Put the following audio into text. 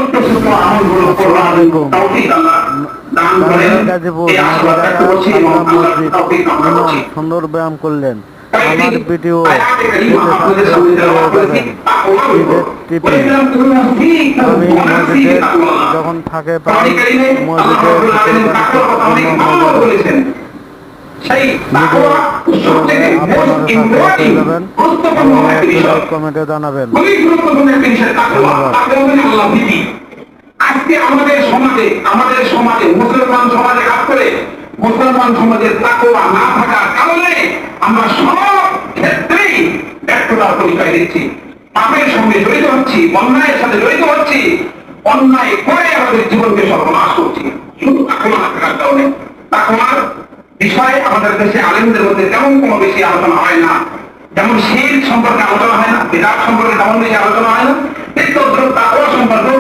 ছোট্ট ছোট্ট আমলগুলো করবার তৌফিক আল্লাহ দান করেন। গাজীপুর এই আশীর্বাদ ব্যক্ত করছি এবং আল্লাহর মসজিদ তৌফিক কামনা ইমাম করছি। সুন্দর ব্যায়াম করলেন। আমার কয়েকটি ভিডিও আয়াতে কারিমা আপনাদের সামনে তেলাওয়াত করেছি তাকওয়ার উপর। বলেছিলাম তুমি ঠিক আমি মসজিদে যখন থাকে পাই মসজিদে বলেছেন সেই তাকওয়া সবথেকে মোস্ট ইম্পর্টেন্ট গুরুত্বপূর্ণ একটি বিষয়, কমেন্টে জানাবেন। খুবই গুরুত্বপূর্ণ একটি বিষয় তাকওয়া। তাকওয়া মানে আল্লাহ ভীতি। আজকে আমাদের সমাজে মুসলমান সমাজে কাজ করে মুসলমান সমাজের তাকওয়া না থাকার কারণে আমরা সব ক্ষেত্রেই ব্যর্থতার পরিচয় দিচ্ছি, পাপের সঙ্গে জড়িত হচ্ছি, অন্যায়ের সাথে জড়িত হচ্ছি, অন্যায় করে আমাদের জীবনকে সর্বনাশ করছি শুধু তাকওয়া না থাকার কারণে। তাকওয়ার বিষয়ে আমাদের দেশে আলেমদের মধ্যে তেমন কোনো বেশি আলোচনা হয় না, যেমন শিরক সম্পর্কে আলোচনা হয় না, বিদআত সম্পর্কে তেমন বেশি আলোচনা হয় না, কিন্তু তাকওয়া সম্পর্কে